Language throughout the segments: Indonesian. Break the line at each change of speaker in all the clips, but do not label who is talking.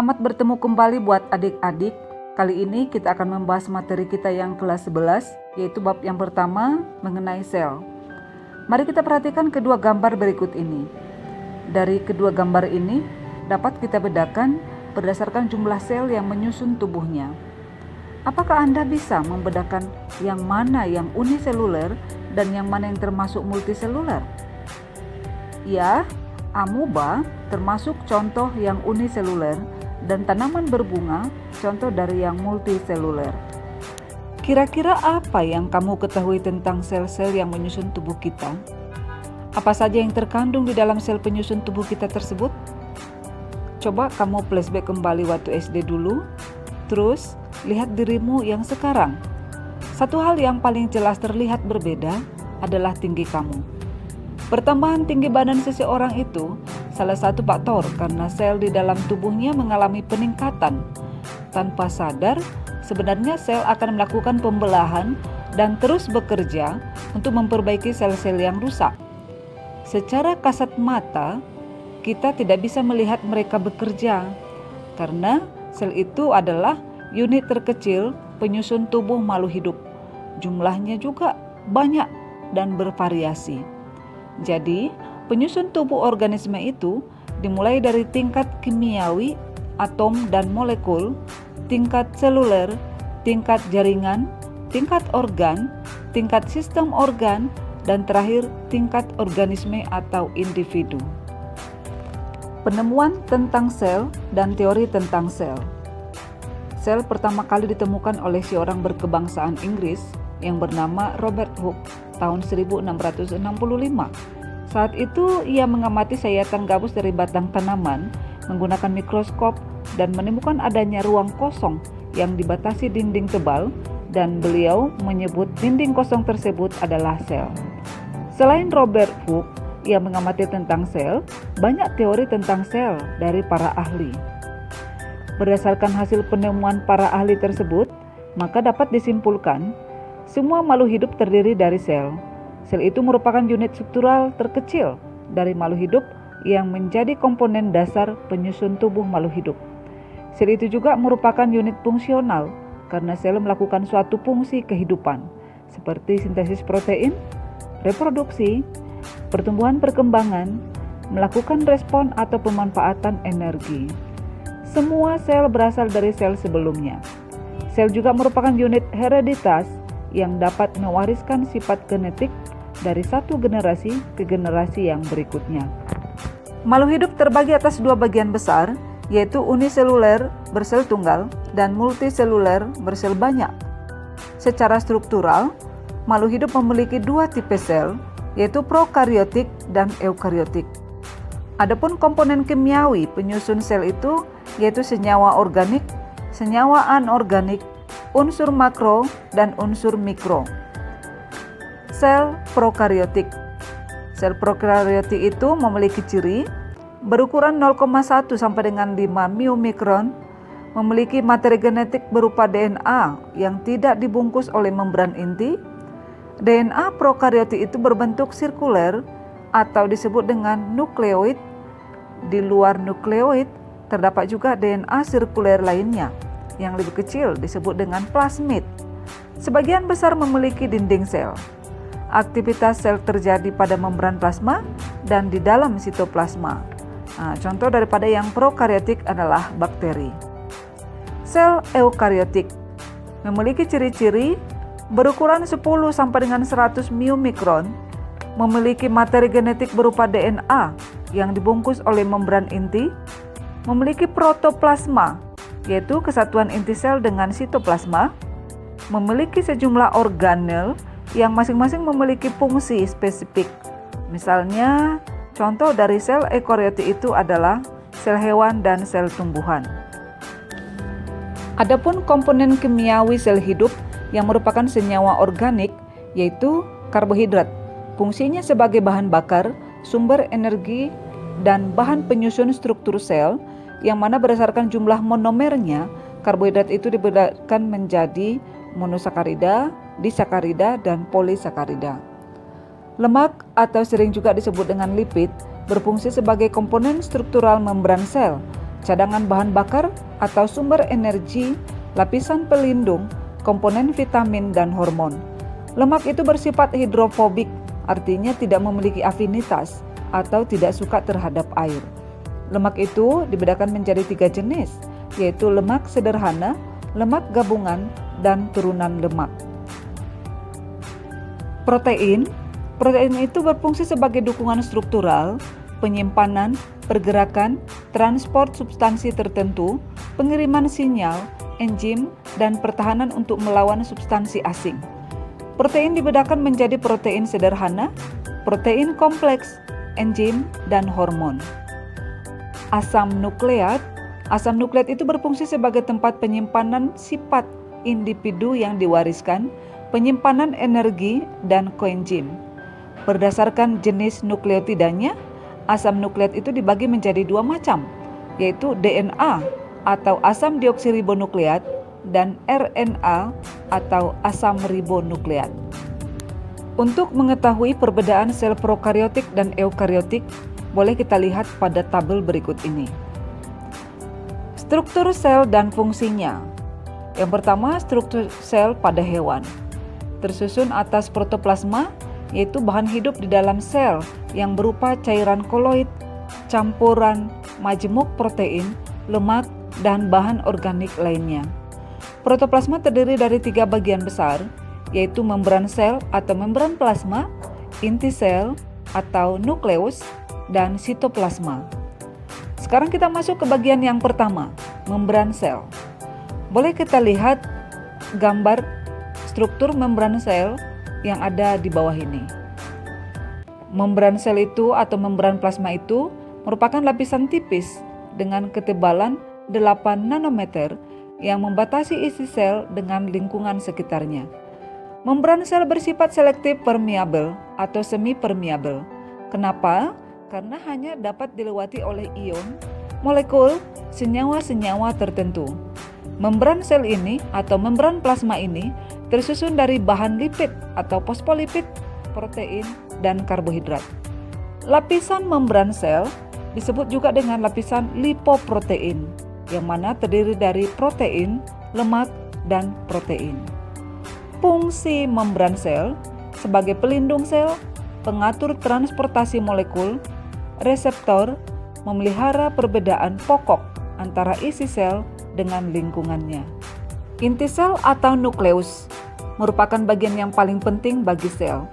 Selamat bertemu kembali buat adik-adik. Kali ini kita akan membahas materi kita yang kelas 11, yaitu bab yang pertama mengenai sel. Mari kita perhatikan kedua gambar berikut ini. Dari kedua gambar ini dapat kita bedakan berdasarkan jumlah sel yang menyusun tubuhnya. Apakah Anda bisa membedakan yang mana yang uniseluler dan yang mana yang termasuk multiseluler? Ya, amoeba termasuk contoh yang uniseluler dan tanaman berbunga contoh dari yang multiseluler. Kira-kira apa yang kamu ketahui tentang sel-sel yang menyusun tubuh kita? Apa saja yang terkandung di dalam sel penyusun tubuh kita tersebut? Coba kamu flashback kembali waktu SD dulu, terus lihat dirimu yang sekarang. Satu hal yang paling jelas terlihat berbeda adalah tinggi kamu. Pertambahan tinggi badan seseorang itu salah satu faktor karena sel di dalam tubuhnya mengalami peningkatan. Tanpa sadar, sebenarnya sel akan melakukan pembelahan dan terus bekerja untuk memperbaiki sel-sel yang rusak. Secara kasat mata, kita tidak bisa melihat mereka bekerja karena sel itu adalah unit terkecil penyusun tubuh makhluk hidup. Jumlahnya juga banyak dan bervariasi. Jadi, penyusun tubuh organisme itu dimulai dari tingkat kimiawi, atom dan molekul, tingkat seluler, tingkat jaringan, tingkat organ, tingkat sistem organ, dan terakhir tingkat organisme atau individu. Penemuan tentang sel dan teori tentang sel. Sel pertama kali ditemukan oleh seorang berkebangsaan Inggris yang bernama Robert Hooke tahun 1665. Saat itu ia mengamati sayatan gabus dari batang tanaman menggunakan mikroskop dan menemukan adanya ruang kosong yang dibatasi dinding tebal, dan beliau menyebut dinding kosong tersebut adalah sel. Selain Robert Hooke, ia mengamati tentang sel, banyak teori tentang sel dari para ahli. Berdasarkan hasil penemuan para ahli tersebut, maka dapat disimpulkan semua makhluk hidup terdiri dari sel. Sel itu merupakan unit struktural terkecil dari makhluk hidup yang menjadi komponen dasar penyusun tubuh makhluk hidup. Sel itu juga merupakan unit fungsional karena sel melakukan suatu fungsi kehidupan seperti sintesis protein, reproduksi, pertumbuhan perkembangan, melakukan respon atau pemanfaatan energi. Semua sel berasal dari sel sebelumnya. Sel juga merupakan unit hereditas yang dapat mewariskan sifat genetik dari satu generasi ke generasi yang berikutnya. Makhluk hidup terbagi atas dua bagian besar, yaitu uniseluler bersel tunggal dan multiseluler bersel banyak. Secara struktural, makhluk hidup memiliki dua tipe sel, yaitu prokariotik dan eukariotik. Adapun komponen kimiawi penyusun sel itu yaitu senyawa organik, senyawa anorganik, unsur makro dan unsur mikro. Sel prokariotik. Sel prokariotik itu memiliki ciri berukuran 0,1 sampai dengan 5 miomikron, memiliki materi genetik berupa DNA yang tidak dibungkus oleh membran inti. DNA prokariotik itu berbentuk sirkuler atau disebut dengan nukleoid. Di luar nukleoid terdapat juga DNA sirkuler lainnya yang lebih kecil disebut dengan plasmid. Sebagian besar memiliki dinding sel. Aktivitas sel terjadi pada membran plasma dan di dalam sitoplasma. Contoh daripada yang prokariotik adalah bakteri. Sel eukariotik memiliki ciri-ciri berukuran 10 sampai dengan 100 miomikron, memiliki materi genetik berupa DNA yang dibungkus oleh membran inti, memiliki protoplasma yaitu kesatuan inti sel dengan sitoplasma, memiliki sejumlah organel yang masing-masing memiliki fungsi spesifik. Misalnya, contoh dari sel eukariotik itu adalah sel hewan dan sel tumbuhan. Adapun komponen kimiawi sel hidup yang merupakan senyawa organik yaitu karbohidrat. Fungsinya sebagai bahan bakar, sumber energi, dan bahan penyusun struktur sel, yang mana berdasarkan jumlah monomernya, karbohidrat itu dibedakan menjadi monosakarida, disakarida, dan polisakarida. Lemak atau sering juga disebut dengan lipid berfungsi sebagai komponen struktural membran sel, cadangan bahan bakar atau sumber energi, lapisan pelindung, komponen vitamin dan hormon. Lemak itu bersifat hidrofobik, artinya tidak memiliki afinitas atau tidak suka terhadap air. Lemak itu dibedakan menjadi 3 jenis, yaitu lemak sederhana, lemak gabungan, dan turunan lemak. Protein itu berfungsi sebagai dukungan struktural, penyimpanan, pergerakan, transport substansi tertentu, pengiriman sinyal, enzim, dan pertahanan untuk melawan substansi asing. Protein dibedakan menjadi protein sederhana, protein kompleks, enzim, dan hormon. Asam nukleat itu berfungsi sebagai tempat penyimpanan sifat individu yang diwariskan, penyimpanan energi, dan koenzim. Berdasarkan jenis nukleotidanya, asam nukleat itu dibagi menjadi 2 macam, yaitu DNA atau asam deoksiribonukleat dan RNA atau asam ribonukleat. Untuk mengetahui perbedaan sel prokariotik dan eukariotik, boleh kita lihat pada tabel berikut ini. Struktur sel dan fungsinya. Yang pertama, struktur sel pada hewan. Tersusun atas protoplasma, yaitu bahan hidup di dalam sel yang berupa cairan koloid, campuran majemuk protein, lemak, dan bahan organik lainnya. Protoplasma terdiri dari 3 bagian besar, yaitu membran sel atau membran plasma, inti sel atau nukleus, dan sitoplasma. Sekarang kita masuk ke bagian yang pertama, membran sel. Boleh kita lihat gambar struktur membran sel yang ada di bawah ini. Membran sel itu atau membran plasma itu merupakan lapisan tipis dengan ketebalan 8 nanometer yang membatasi isi sel dengan lingkungan sekitarnya. Membran sel bersifat selektif permeabel atau semi permeabel. Kenapa? Karena hanya dapat dilewati oleh ion, molekul, senyawa-senyawa tertentu. Membran sel ini atau membran plasma ini tersusun dari bahan lipid atau fosfolipid, protein, dan karbohidrat. Lapisan membran sel disebut juga dengan lapisan lipoprotein, yang mana terdiri dari protein, lemak, dan protein. Fungsi membran sel sebagai pelindung sel, pengatur transportasi molekul, reseptor, memelihara perbedaan pokok antara isi sel dengan lingkungannya. Inti sel atau nukleus merupakan bagian yang paling penting bagi sel.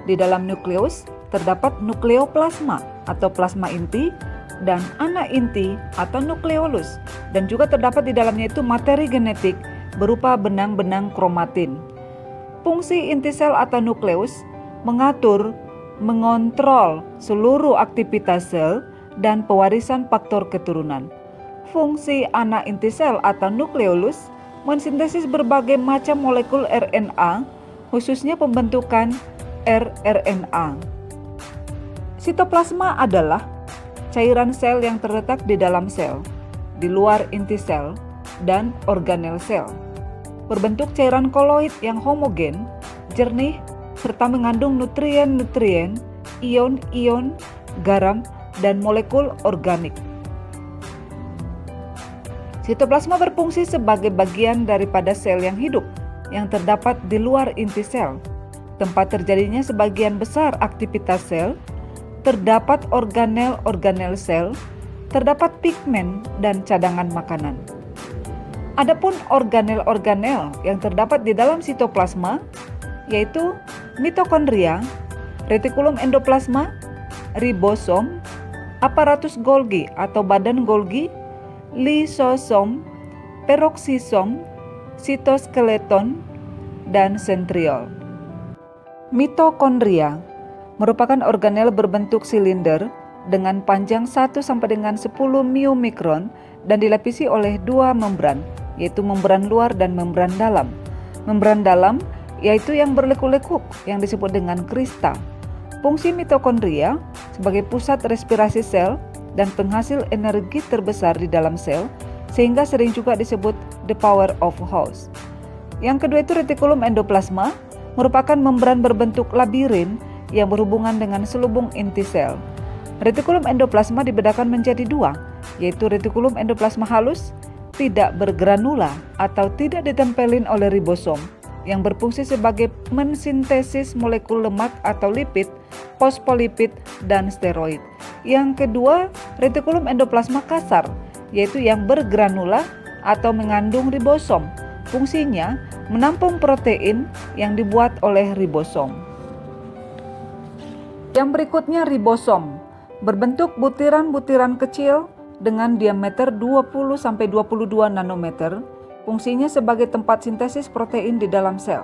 Di dalam nukleus terdapat nukleoplasma atau plasma inti dan anak inti atau nukleolus, dan juga terdapat di dalamnya itu materi genetik berupa benang-benang kromatin. Fungsi inti sel atau nukleus mengatur, mengontrol seluruh aktivitas sel dan pewarisan faktor keturunan. Fungsi anak inti sel atau nukleolus mensintesis berbagai macam molekul RNA, khususnya pembentukan rRNA. Sitoplasma adalah cairan sel yang terletak di dalam sel, di luar inti sel, dan organel sel. Berbentuk cairan koloid yang homogen, jernih, serta mengandung nutrien-nutrien, ion-ion, garam, dan molekul organik. Sitoplasma berfungsi sebagai bagian daripada sel yang hidup yang terdapat di luar inti sel. Tempat terjadinya sebagian besar aktivitas sel, terdapat organel-organel sel, terdapat pigmen dan cadangan makanan. Adapun organel-organel yang terdapat di dalam sitoplasma yaitu mitokondria, retikulum endoplasma, ribosom, aparatus Golgi atau badan Golgi, lisosom, peroksisom, sitoskeleton, dan sentriol. Mitokondria merupakan organel berbentuk silinder dengan panjang 1 sampai dengan 10 miomikron dan dilapisi oleh 2 membran, yaitu membran luar dan membran dalam. Membran dalam yaitu yang berlekuk-lekuk yang disebut dengan krista. Fungsi mitokondria sebagai pusat respirasi sel dan penghasil energi terbesar di dalam sel, sehingga sering juga disebut the power of house. Yang kedua itu retikulum endoplasma, merupakan membran berbentuk labirin yang berhubungan dengan selubung inti sel. Retikulum endoplasma dibedakan menjadi 2, yaitu retikulum endoplasma halus, tidak bergranula atau tidak ditempelin oleh ribosom yang berfungsi sebagai mensintesis molekul lemak atau lipid, fosfolipid, dan steroid. Yang kedua, retikulum endoplasma kasar, yaitu yang bergranula atau mengandung ribosom. Fungsinya menampung protein yang dibuat oleh ribosom. Yang berikutnya ribosom, berbentuk butiran-butiran kecil dengan diameter 20-22 nanometer, fungsinya sebagai tempat sintesis protein di dalam sel.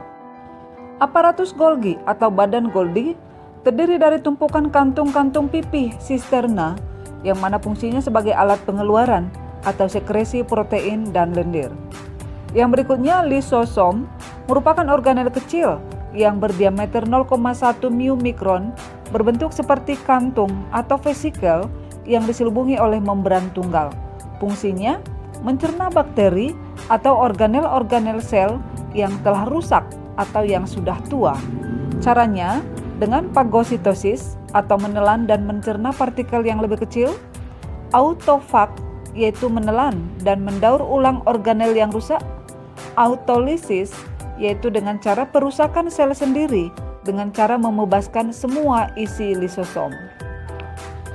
Aparatus Golgi atau badan Golgi terdiri dari tumpukan kantung-kantung pipih sisterna yang mana fungsinya sebagai alat pengeluaran atau sekresi protein dan lendir. Yang berikutnya lisosom merupakan organel kecil yang berdiameter 0,1 μ berbentuk seperti kantung atau vesikel yang diselubungi oleh membran tunggal. Fungsinya mencerna bakteri atau organel-organel sel yang telah rusak atau yang sudah tua. Caranya dengan fagositosis atau menelan dan mencerna partikel yang lebih kecil, autofag yaitu menelan dan mendaur ulang organel yang rusak, autolisis yaitu dengan cara perusakan sel sendiri dengan cara membebaskan semua isi lisosom.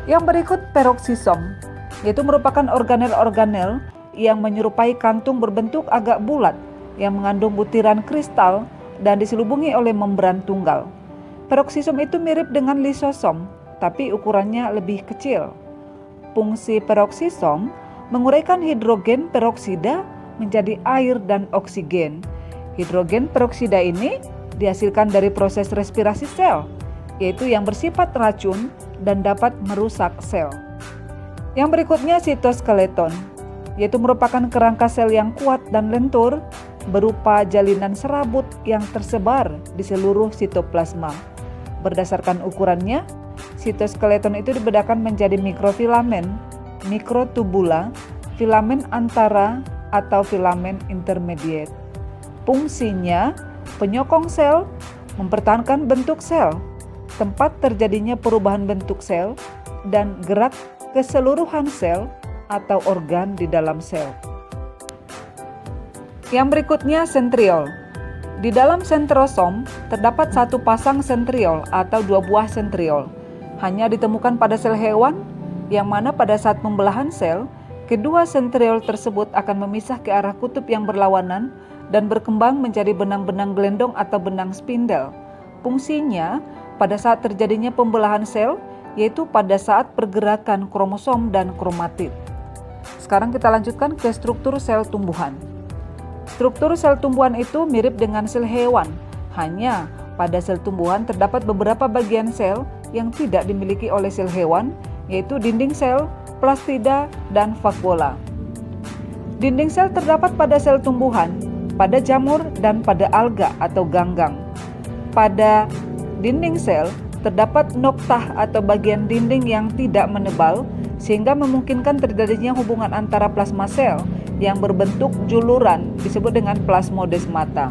Yang berikut peroksisom, yaitu merupakan organel-organel yang menyerupai kantung berbentuk agak bulat yang mengandung butiran kristal dan diselubungi oleh membran tunggal. Peroksisom itu mirip dengan lisosom, tapi ukurannya lebih kecil. Fungsi peroksisom menguraikan hidrogen peroksida menjadi air dan oksigen. Hidrogen peroksida ini dihasilkan dari proses respirasi sel, yaitu yang bersifat racun dan dapat merusak sel. Yang berikutnya sitoskeleton, yaitu merupakan kerangka sel yang kuat dan lentur berupa jalinan serabut yang tersebar di seluruh sitoplasma. Berdasarkan ukurannya, sitoskeleton itu dibedakan menjadi mikrofilamen, mikrotubula, filamen antara atau filamen intermediate. Fungsinya penyokong sel, mempertahankan bentuk sel, tempat terjadinya perubahan bentuk sel, dan gerak keseluruhan sel atau organ di dalam sel. Yang berikutnya sentriol. Di dalam sentrosom terdapat satu pasang sentriol atau dua buah sentriol. Hanya ditemukan pada sel hewan, yang mana pada saat pembelahan sel, kedua sentriol tersebut akan memisah ke arah kutub yang berlawanan dan berkembang menjadi benang-benang gelendong atau benang spindel. Fungsinya pada saat terjadinya pembelahan sel, yaitu pada saat pergerakan kromosom dan kromatid. Sekarang kita lanjutkan ke struktur sel tumbuhan. Struktur sel tumbuhan itu mirip dengan sel hewan, hanya pada sel tumbuhan terdapat beberapa bagian sel yang tidak dimiliki oleh sel hewan, yaitu dinding sel, plastida, dan vakuola. Dinding sel terdapat pada sel tumbuhan, pada jamur, dan pada alga atau ganggang. Pada dinding sel terdapat noktah atau bagian dinding yang tidak menebal sehingga memungkinkan terjadinya hubungan antara plasma sel yang berbentuk juluran disebut dengan plasmodesmata.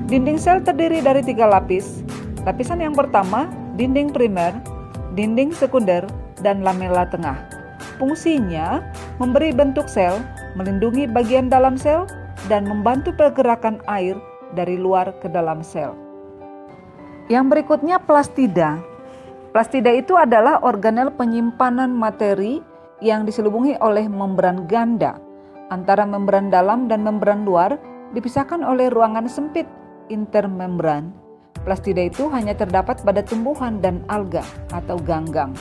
Dinding sel terdiri dari 3 lapis. Lapisan yang pertama, dinding primer, dinding sekunder, dan lamela tengah. Fungsinya memberi bentuk sel, melindungi bagian dalam sel, dan membantu pergerakan air dari luar ke dalam sel. Yang berikutnya plastida. Plastida itu adalah organel penyimpanan materi yang diselubungi oleh membran ganda. Antara membran dalam dan membran luar dipisahkan oleh ruangan sempit intermembran. Plastida itu hanya terdapat pada tumbuhan dan alga atau ganggang.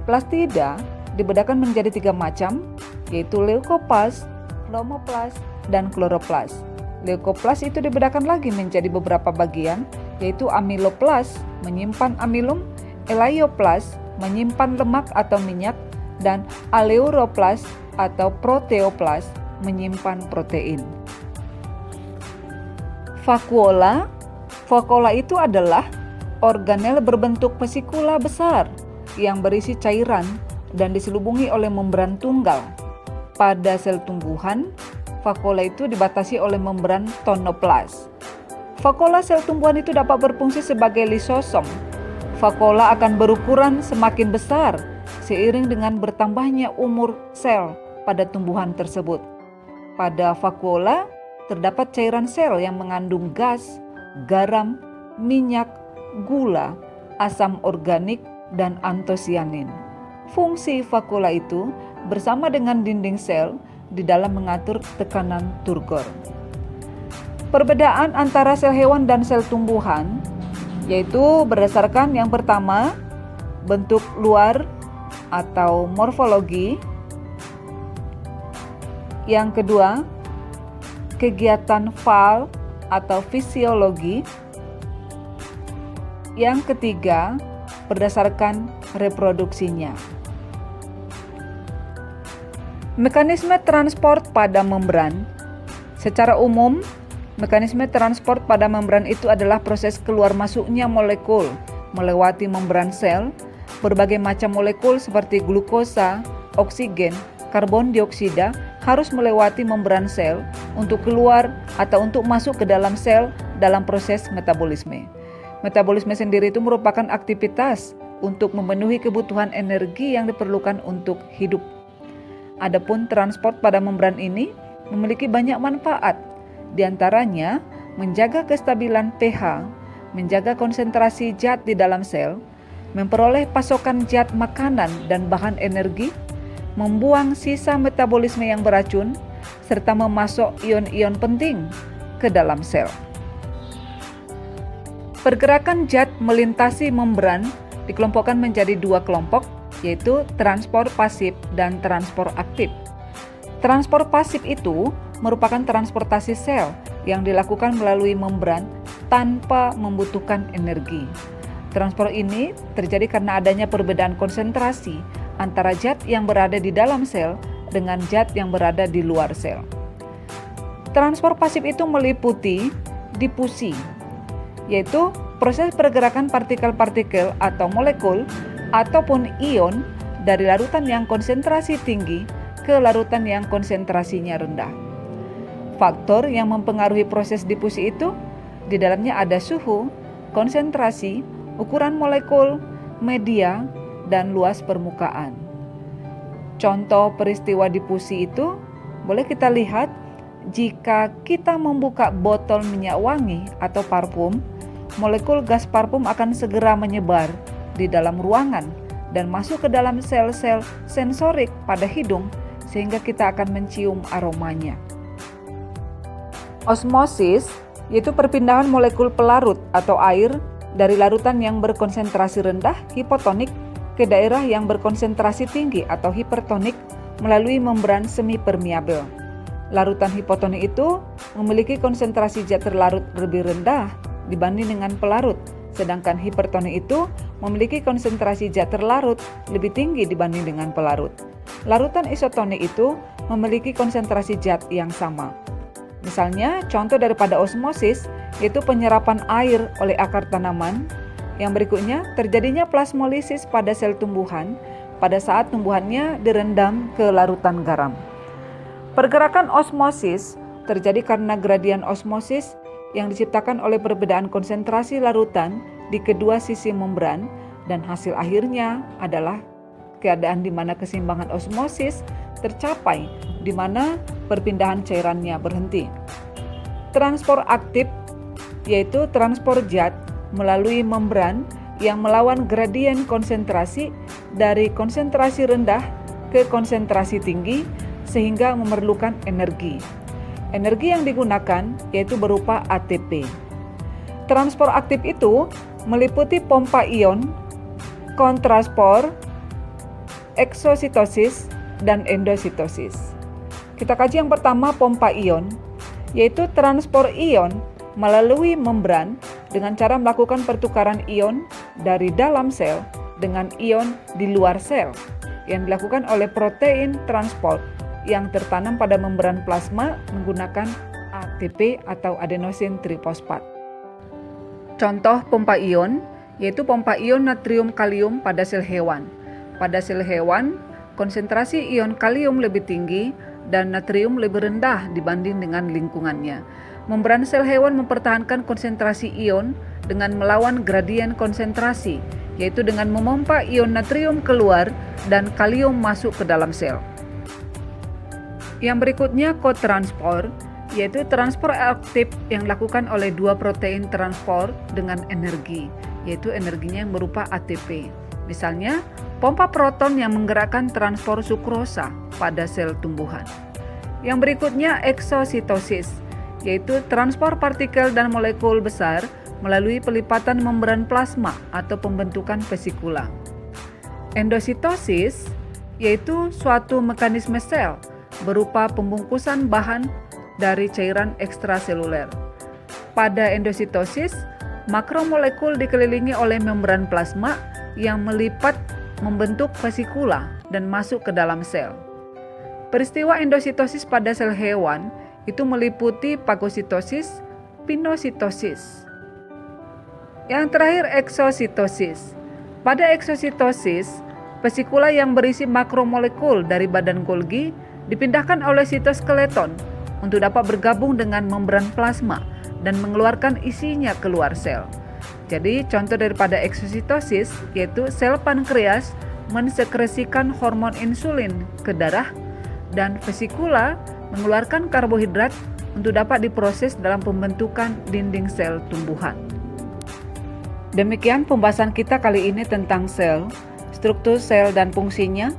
Plastida dibedakan menjadi 3 macam, yaitu leukoplast, chromoplast, dan chloroplast. Leukoplast itu dibedakan lagi menjadi beberapa bagian, yaitu amyloplast menyimpan amilum, elaioplast menyimpan lemak atau minyak, dan aleuroplast atau proteoplast menyimpan protein. Vakuola. Vakuola itu adalah organel berbentuk vesikula besar yang berisi cairan dan diselubungi oleh membran tunggal. Pada sel tumbuhan, vakuola itu dibatasi oleh membran tonoplas. Vakuola sel tumbuhan itu dapat berfungsi sebagai lisosom. Vakuola akan berukuran semakin besar seiring dengan bertambahnya umur sel pada tumbuhan tersebut. Pada vakuola terdapat cairan sel yang mengandung gas, garam, minyak, gula, asam organik, dan antosianin. Fungsi vakuola itu bersama dengan dinding sel di dalam mengatur tekanan turgor. Perbedaan antara sel hewan dan sel tumbuhan yaitu berdasarkan yang pertama, bentuk luar atau morfologi. Yang kedua, kegiatan fal atau fisiologi. Yang ketiga, berdasarkan reproduksinya. Mekanisme transport pada membran. Secara umum, mekanisme transport pada membran itu adalah proses keluar masuknya molekul melewati membran sel. Berbagai macam molekul seperti glukosa, oksigen, karbon dioksida harus melewati membran sel untuk keluar atau untuk masuk ke dalam sel dalam proses metabolisme. Metabolisme sendiri itu merupakan aktivitas untuk memenuhi kebutuhan energi yang diperlukan untuk hidup. Adapun transport pada membran ini memiliki banyak manfaat, di antaranya menjaga kestabilan pH, menjaga konsentrasi zat di dalam sel, memperoleh pasokan zat makanan dan bahan energi, membuang sisa metabolisme yang beracun, serta memasok ion-ion penting ke dalam sel. Pergerakan zat melintasi membran dikelompokkan menjadi dua kelompok, yaitu transport pasif dan transport aktif. Transport pasif itu merupakan transportasi sel yang dilakukan melalui membran tanpa membutuhkan energi. Transport ini terjadi karena adanya perbedaan konsentrasi antara zat yang berada di dalam sel dengan zat yang berada di luar sel. Transport pasif itu meliputi difusi, yaitu proses pergerakan partikel-partikel atau molekul ataupun ion dari larutan yang konsentrasi tinggi ke larutan yang konsentrasinya rendah. Faktor yang mempengaruhi proses difusi itu di dalamnya ada suhu, konsentrasi, ukuran molekul, media, dan luas permukaan. Contoh peristiwa difusi itu boleh kita lihat jika kita membuka botol minyak wangi atau parfum, molekul gas parfum akan segera menyebar di dalam ruangan dan masuk ke dalam sel-sel sensorik pada hidung sehingga kita akan mencium aromanya. Osmosis yaitu perpindahan molekul pelarut atau air dari larutan yang berkonsentrasi rendah hipotonik ke daerah yang berkonsentrasi tinggi atau hipertonik melalui membran semi permeabel. Larutan hipotonik itu memiliki konsentrasi zat terlarut lebih rendah dibanding dengan pelarut, sedangkan hipertonik itu memiliki konsentrasi zat terlarut lebih tinggi dibanding dengan pelarut. Larutan isotonik itu memiliki konsentrasi zat yang sama. Misalnya, contoh daripada osmosis yaitu penyerapan air oleh akar tanaman. Yang berikutnya, terjadinya plasmolisis pada sel tumbuhan pada saat tumbuhannya direndam ke larutan garam. Pergerakan osmosis terjadi karena gradien osmosis yang diciptakan oleh perbedaan konsentrasi larutan di kedua sisi membran, dan hasil akhirnya adalah keadaan di mana keseimbangan osmosis tercapai, di mana perpindahan cairannya berhenti. Transport aktif yaitu transport zat melalui membran yang melawan gradien konsentrasi dari konsentrasi rendah ke konsentrasi tinggi sehingga memerlukan energi. Energi yang digunakan yaitu berupa ATP. Transport aktif itu meliputi pompa ion, kontraspor, eksositosis, dan endositosis. Kita kaji yang pertama, pompa ion, yaitu transport ion melalui membran dengan cara melakukan pertukaran ion dari dalam sel dengan ion di luar sel yang dilakukan oleh protein transport yang tertanam pada membran plasma menggunakan ATP atau adenosine trifosfat. Contoh pompa ion yaitu pompa ion natrium kalium pada sel hewan. Pada sel hewan, konsentrasi ion kalium lebih tinggi dan natrium lebih rendah dibanding dengan lingkungannya. Membran sel hewan mempertahankan konsentrasi ion dengan melawan gradien konsentrasi, yaitu dengan memompa ion natrium keluar dan kalium masuk ke dalam sel. Yang berikutnya kotransport, yaitu transport aktif yang dilakukan oleh dua protein transport dengan energi, yaitu energinya yang berupa ATP. Misalnya, pompa proton yang menggerakkan transport sukrosa pada sel tumbuhan. Yang berikutnya eksositosis, yaitu transport partikel dan molekul besar melalui pelipatan membran plasma atau pembentukan vesikula. Endositosis, yaitu suatu mekanisme sel berupa pembungkusan bahan dari cairan ekstraseluler. Pada endositosis, makromolekul dikelilingi oleh membran plasma yang melipat membentuk vesikula dan masuk ke dalam sel. Peristiwa endositosis pada sel hewan itu meliputi fagositosis, pinositosis. Yang terakhir eksositosis. Pada eksositosis, vesikula yang berisi makromolekul dari badan Golgi dipindahkan oleh sitoskeleton untuk dapat bergabung dengan membran plasma dan mengeluarkan isinya keluar sel. Jadi contoh daripada eksositosis yaitu sel pankreas mensekresikan hormon insulin ke darah dan vesikula mengeluarkan karbohidrat untuk dapat diproses dalam pembentukan dinding sel tumbuhan. Demikian pembahasan kita kali ini tentang sel, struktur sel dan fungsinya,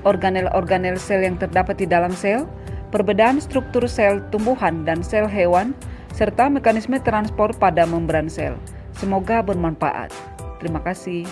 organel-organel sel yang terdapat di dalam sel, perbedaan struktur sel tumbuhan dan sel hewan, serta mekanisme transport pada membran sel. Semoga bermanfaat. Terima kasih.